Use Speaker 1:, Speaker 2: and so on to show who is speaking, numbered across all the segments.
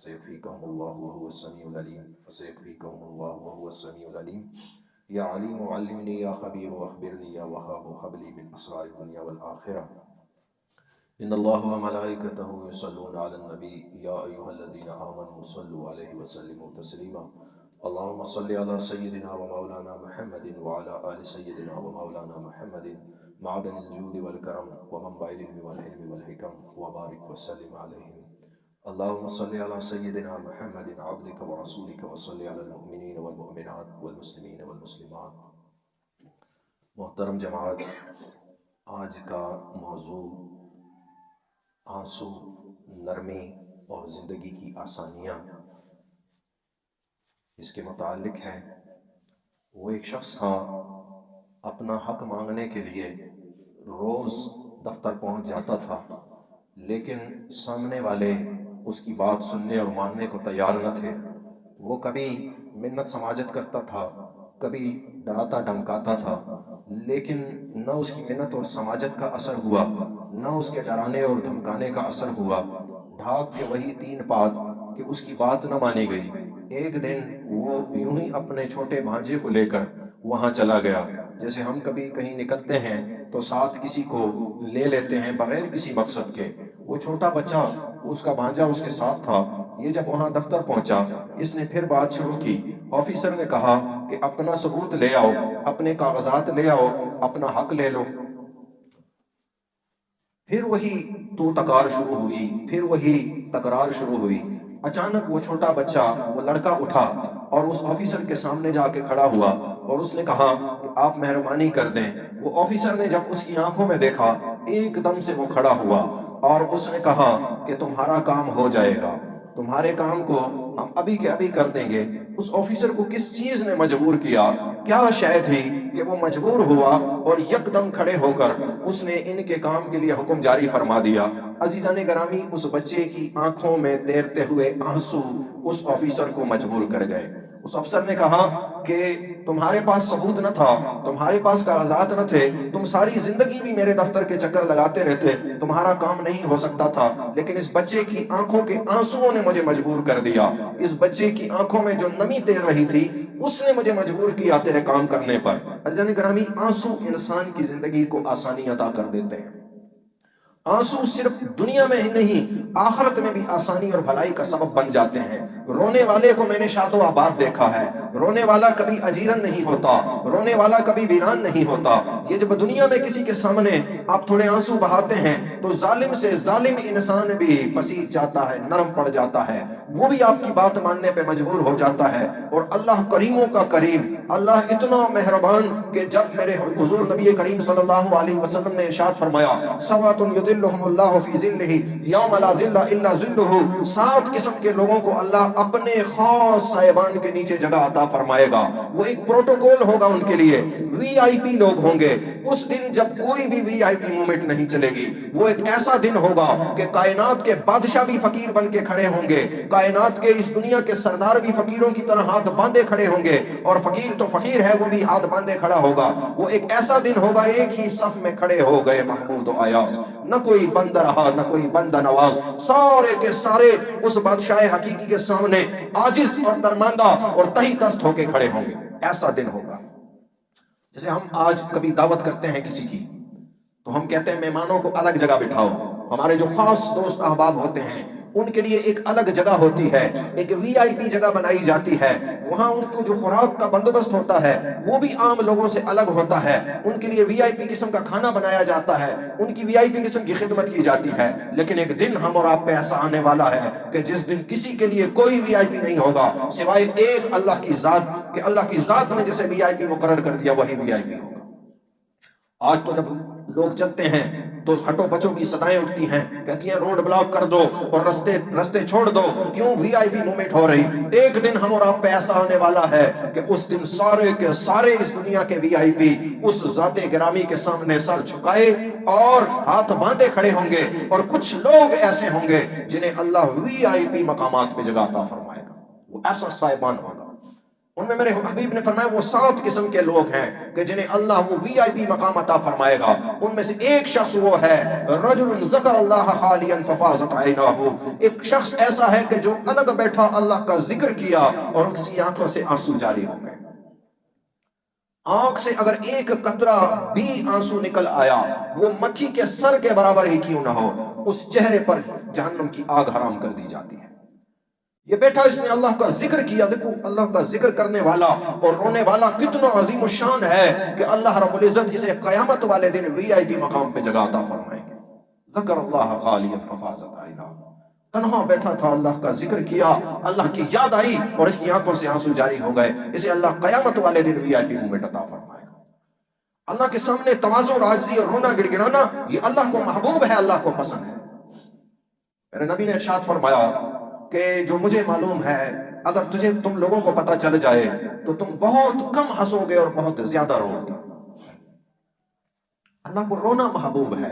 Speaker 1: فسيكفيكهم الله وهو السميع العليم فسيكفيكهم الله وهو السميع العليم يا عليم علمني يا خبير أخبرني يا وهاب هب لي من أسرار الدنيا والآخرة إن الله وملائكته يصلون على النبي يا أيها الذين آمنوا صلوا عليه وسلموا تسليما اللهم صل على سيدنا ومولانا محمد وعلى آل سيدنا ومولانا محمد معدن الجود والكرم ومنبع العلم والحلم والحكم وبارك وسلم عليهم اللهم صل على سيدنا محمد عبدك ورسولك وصل على المؤمنين والمؤمنات والمسلمين والمسلمات. محترم جماعت، آج کا موضوع آنسو، نرمی اور زندگی کی آسانیاں اس کے متعلق ہے. وہ ایک شخص تھا، اپنا حق مانگنے کے لیے روز دفتر پہنچ جاتا تھا، لیکن سامنے والے اس کی بات سننے اور ماننے کو تیار نہ تھے. وہ کبھی منت سماجت کرتا تھا، کبھی ڈراتا دھمکاتا تھا، لیکن نہ اس کی منت اور سماجت کا اثر ہوا، نہ اس کے ڈرانے اور دھمکانے کا اثر ہوا. ڈھاک کے وہی 3 بات کہ اس کی بات نہ مانی گئی. ایک دن وہ یوں ہی اپنے چھوٹے بھانجے کو لے کر وہاں چلا گیا. جیسے ہم کبھی کہیں نکلتے ہیں تو ساتھ کسی کو لے لیتے ہیں بغیر کسی مقصد کے. وہ چھوٹا بچہ، اس کا بھانجا اس کے ساتھ تھا. یہ جب وہاں دفتر پہنچا، اس نے پھر بات شروع کی. آفیسر نے کہا کہ اپنا ثبوت لے آؤ، اپنے کاغذات لے آؤ، اپنا حق لے لو. پھر وہی تو تکار شروع ہوئی، پھر وہی تکرار شروع ہوئی. اچانک وہ چھوٹا بچہ، وہ لڑکا اٹھا اور اس آفیسر کے سامنے جا کے کھڑا ہوا اور اس نے کہا کہ آپ مہربانی کر دیں. وہ آفیسر نے جب اس کی آنکھوں میں دیکھا، ایک دم سے وہ کھڑا ہوا اور اس نے کہا کہ تمہارا کام ہو جائے گا، تمہارے کام کو ہم ابھی کے ابھی کر دیں گے. اس آفیسر کو کس چیز نے مجبور کیا؟ کیا شے تھی کہ وہ مجبور ہوا اور یکدم کھڑے ہو کر اس نے ان کے کام کے لیے حکم جاری فرما دیا؟ عزیزان گرامی، اس بچے کی آنکھوں میں تیرتے ہوئے آنسو اس آفیسر کو مجبور کر گئے. اس افسر نے کہا کہ تمہارے پاس ثبوت نہ تھا، تمہارے پاس کاغذات نہ تھے، تم ساری زندگی بھی میرے دفتر کے چکر لگاتے رہتے، تمہارا کام نہیں ہو سکتا تھا، لیکن اس بچے کی آنکھوں کے آنسوؤں نے مجھے مجبور کر دیا. اس بچے کی آنکھوں میں جو نمی تیر رہی تھی، اس نے مجھے مجبور کیا تیرے کام کرنے پر. عزیزان گرامی، آنسو انسان کی زندگی کو آسانی عطا کر دیتے ہیں. آنسو صرف دنیا میں ہی نہیں، آخرت میں بھی آسانی اور بھلائی کا سبب بن جاتے ہیں. رونے والے کو میں نے شاد و آباد دیکھا ہے. رونے والا کبھی اجیرن نہیں ہوتا، رونے والا کبھی ویران نہیں ہوتا. یہ جب دنیا میں کسی کے سامنے آپ تھوڑے آنسو بہاتے ہیں تو ظالم سے ظالم انسان بھی پسیج جاتا ہے، نرم پڑ جاتا ہے، وہ بھی آپ کی بات ماننے پہ مجبور ہو جاتا ہے. اور اللہ کریموں کا کریم، اللہ اتنا مہربان کہ جب میرے حضور نبی کریم صلی اللہ علیہ وسلم نے ارشاد فرمایا سبعۃ یظلھم اللہ فی ظلہ یوم لا ظل الا ظلہ، 7 قسم کے لوگوں کو اللہ اپنے خاص سائبان کے نیچے جگہ عطا فرمائے گا. وہ ایک پروٹوکول ہوگا ان کے لیے، وی آئی پی لوگ ہوں گے. اس دن جب کوئی بھی وی آئی پی مومنٹ نہیں چلے گی. وہ ایک ایسا دن ہوگا کہ کائنات کے بادشاہ بھی فقیر بن کے کھڑے ہوں گے، کائنات کے اس دنیا کے سردار بھی فقیروں کی طرح ہاتھ باندھے کھڑے ہوں گے، اور فقیر تو فقیر ہے، وہ بھی ہاتھ باندھے کھڑا ہوگا. وہ ایک ایسا دن ہوگا، ایک ہی صف میں کھڑے ہو گئے محمود و ایاز، نہ کوئی بندہ رہا نہ کوئی بندہ نواز، سارے کے سارے اس بادشاہ حقیقی کے سامنے عاجز اور درماندہ اور تہی دست ہو کے کھڑے ہوں گے. ایسا دن ہوگا. جیسے ہم آج کبھی دعوت کرتے ہیں کسی کی تو ہم کہتے ہیں مہمانوں کو الگ جگہ بٹھاؤ. ہمارے جو خاص دوست احباب ہوتے ہیں ان کے لیے ایک الگ جگہ ہوتی ہے، ایک وی آئی پی جگہ بنائی جاتی ہے. وہاں ان کو جو خوراک کا بندوبست ہوتا ہے وہ بھی عام لوگوں سے الگ ہوتا ہے. ان کے لیے وی آئی پی قسم کا کھانا بنایا جاتا ہے، ان کی وی آئی پی قسم کی خدمت کی جاتی ہے. لیکن ایک دن ہم اور آپ پہ ایسا آنے والا ہے کہ جس دن کسی کے لیے کوئی وی آئی پی نہیں ہوگا سوائے ایک اللہ کی ذات، کہ اللہ کی ذات نے جسے وی آئی پی مقرر کر دیا وہی وی آئی پی ہوگا. آج تو جب لوگ چلتے ہیں تو ہٹو بچوں کی صدائیں اٹھتی ہیں، کہتی ہیں روڈ بلاک کر دو اور رستے چھوڑ دو، کیوں؟ وی آئی پی موومنٹ ہو رہی. ایک دن ہم اور آپ پہ ایسا آنے والا ہے کہ اس دن سارے کے سارے اس دنیا کے وی آئی پی اس ذات گرامی کے سامنے سر جھکائے اور ہاتھ باندھے کھڑے ہوں گے، اور کچھ لوگ ایسے ہوں گے جنہیں اللہ وی آئی پی مقامات پہ جگہ عطا فرمائے گا. وہ ایسا صاحبان ہوگا. उनमें मेरे हबीब ने फरमाया वो 7 किस्म के लोग हैं कि जिन्हें अल्लाह वो वीआईपी मकाम अता फरमाएगा। उनमें से एक शख्स वो है रजुलुन ज़करल्लाह खालियन फफाज़त ऐनाहु, एक शख्स ऐसा है कि जो अलग बैठा अल्लाह का जिक्र किया और उसकी आंखों से आंसू जारी हो गए। आंख से अगर एक कतरा भी आंसू निकल आया, वो मक्खी के सर के बराबर ही क्यों ना हो, उस चेहरे पर जहन्नम की आग हराम कर दी जाती है। ये बेटा इसने अल्लाह का जिक्र किया। देखो अल्लाह का जिक्र करने वाला और रोने वाला कितना अजीम शान है कि अल्लाह रब्बुल इज्जत इसे कयामत वाले दिन वीआईपी मकाम पे जगह अता फरमाएंगे। ज़करल्लाह खालियन फफाज़त ऐनाहु, तन्हा बैठा था, अल्लाह का जिक्र किया, अल्लाह की याद आई और इसकी आंखों से आंसू जारी हो गए। इसे अल्लाह कयामत वाले दिन वीआईपी मूवमेंट अता फरमाएगा। अल्लाह के सामने तवाज़ु और आजिज़ी और रोना गिड़गिड़ाना ये अल्लाह को महबूब है, अल्लाह को पसंद है। मेरे नबी ने इरशाद फरमाया कि जो मुझे मालूम है, अगर तुझे तुम लोगों को पता चल जाए तो तुम बहुत कम हंसोगे और बहुत ज्यादा रोगे। अल्लाह को रोना महबूब है,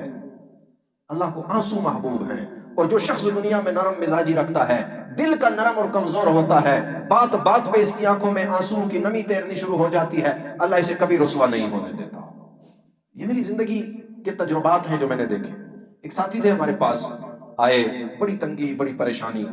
Speaker 1: अल्लाह को आंसू महबूब है। और जो शख्स दुनिया में नरम मिजाजी रखता है, दिल का नरम और कमजोर होता है, बात बात पे इसकी आंखों में आंसू की नमी तैरनी शुरू हो जाती है, अल्लाह इसे कभी रुसवा नहीं होने देता। ये मेरी जिंदगी के तजुर्बात हैं जो मैंने देखे। एक साथी थे हमारे पास, आए, बड़ी तंगी, बड़ी परेशानी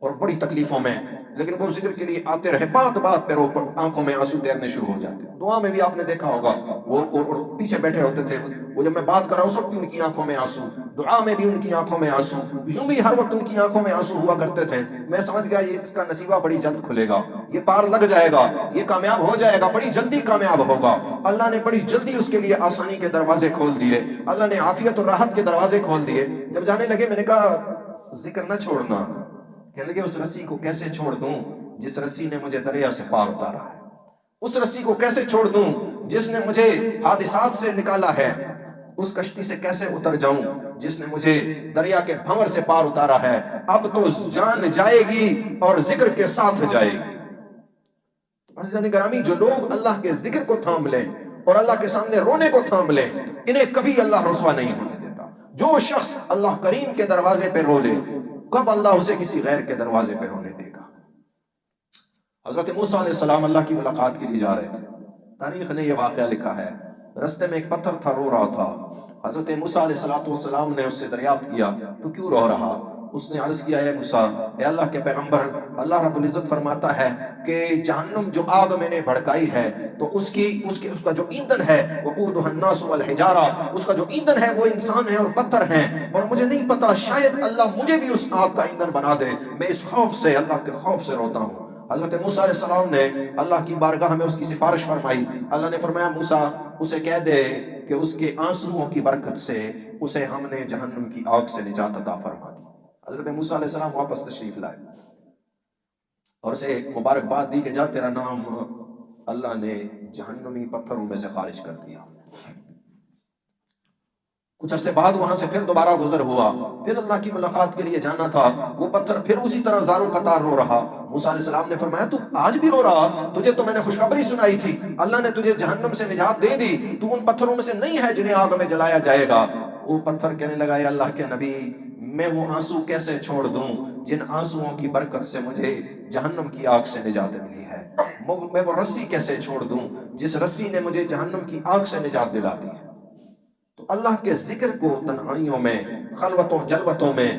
Speaker 1: और बड़ी तकलीफों में, लेकिन वो जिक्र के लिए आते रहे। बात बात पे रो आंखों में आंसू तैरने शुरू हो जाते। दुआ में भी आपने देखा होगा, वो और पीछे बैठे होते थे, वो जब मैं बात कर रहा हूँ उस वक्त भी उनकी आंखों में आंसू, दुआ में भी उनकी आंखों में आंसू, यूं भी हर वक्त उनकी आंखों में आंसू हुआ करते थे। मैं समझ गया ये इसका नसीबा बड़ी जल्द खुलेगा, ये पार लग जाएगा, ये कामयाब हो जाएगा, बड़ी जल्दी कामयाब होगा। अल्लाह ने बड़ी जल्दी उसके लिए आसानी के दरवाजे खोल दिए, अल्लाह ने आफियत और राहत के दरवाजे खोल दिए। जब जाने लगे मैंने कहा जिक्र न छोड़ना। कहने लगे उस रस्सी को कैसे छोड़ दूं जिस रस्सी ने मुझे दरिया से पार उतारा है, उस रस्सी को कैसे छोड़ दूं जिसने मुझे हादिसात से निकाला है, उस कश्ती से कैसे उतर जाऊं जिसने मुझे दरिया के भंवर से पार उतारा है। अब तो जान जाएगी और जिक्र के साथ जाएगी। अज़ीज़ान ग्रामी, जो लोग अल्लाह के जिक्र को थाम लें और अल्लाह के सामने रोने को थाम लें, इन्हें कभी अल्लाह रुसवा नहीं होने देता। जो शख्स अल्लाह करीम के दरवाजे पे रो ले, कब अल्लाह उसे किसी गैर के दरवाजे पे रोने देगा। हजरत मूसा अलैहिस्सलाम अल्लाह की मुलाकात के लिए जा रहे थे। तारीख ने यह वाक़या लिखा है, रस्ते में एक पत्थर था, रो रहा था। हजरत मूसा अलैहिस्सलाम ने उससे दरियाफ्त किया, तू क्यों रो रहा? उसने अर्ज किया, है मूसा, ए अल्लाह के पैगंबर, अल्लाह रब्बुल इज्जत फरमाता है कि जहन्नुम जो आग मैंने भड़काई है, तो उसका जो ईंधन है, वक़ूदुहा अन्नासु वल हिजारा, उसका जो ईंधन है वो इंसान है और पत्थर हैं, और मुझे नहीं पता, शायद अल्लाह मुझे भी उस आग का ईंधन बना दे। मैं इस खौफ से, अल्लाह के खौफ से रोता हूँ। हजरत मूसा अलैहिस्सलाम ने अल्लाह की बारगाह में उसकी सिफारिश फरमाई। अल्लाह ने फरमाया, मूसा उसे कह दे कि उसके आंसुओं की बरकत से उसे हमने जहन्नुम की आग से निजात अता फरमा दी। हजरत मूसा अलैहिस्सलाम वापस तशरीफ लाए और उसे मुबारकबाद दी कि जा, तेरा नाम अल्लाह ने जहन्नुमी पत्थरों में से खारिज कर दिया। कुछ अरसे बाद वहां से फिर दोबारा गुजर हुआ, फिर अल्लाह की मुलाकात के लिए जाना था। वो पत्थर फिर उसी तरह ज़ारो कतार रो रहा। मूसा अलैहिस्सलाम ने फरमाया, तू आज भी रो रहा? तुझे तो मैंने खुशखबरी सुनाई थी, अल्लाह ने तुझे जहन्नम से निजात दे दी, तू उन पत्थरों में से नहीं है जिन्हें आग में जलाया जाएगा। वो पत्थर कहने लगा, या अल्लाह के नबी, मैं वो आंसू कैसे छोड़ दूं जिन आंसुओं की बरकत से मुझे जहन्नम की आग से निजात मिली है। मैं वो रस्सी कैसे छोड़ दूं जिस रस्सी ने मुझे जहन्नम की आग से निजात दिला दी है। तो अल्लाह के जिक्र को तन्हाइयों में, खलवतों जलवतों में,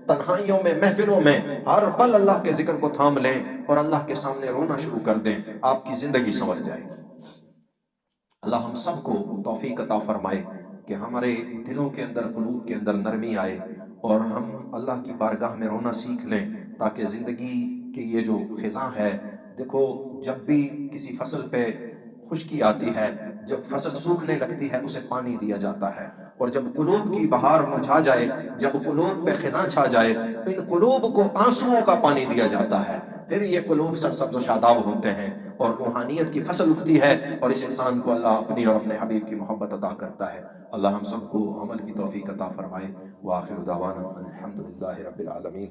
Speaker 1: तन्हाइयों में, महफिलों में हर पल अल्लाह के जिक्र को थाम लें और अल्लाह के सामने रोना शुरू कर दें, आपकी जिंदगी संवर जाएगी। अल्लाह हम सबको तौफीक अता फरमाए कि हमारे दिलों के अंदर, क़ुलूब के अंदर नरमी आए और हम अल्लाह की बारगाह में रोना सीख लें, ताकि ज़िंदगी की ये जो ख़िज़ा है, देखो जब भी किसी फसल पे खुश्की आती है, जब फसल सूखने लगती है, उसे पानी दिया जाता है, और जब कुलूब की बहार मुरझा जाए, जब कुलूब पे खिज़ां छा जाए, तो इन कुलूब को आंसुओं का पानी दिया जाता है। फिर ये कुलूब सरसब्ज़ व शादाब होते हैं और रूहानियत की फसल उगती है और इस इंसान को अल्लाह अपनी और अपने हबीब की मोहब्बत अता करता है। अल्लाह हम सबको अमल की तौफीक अता फरमाए। व आखिर दावाना अल्हम्दुलिल्लाहि रब्बिल आलमीन।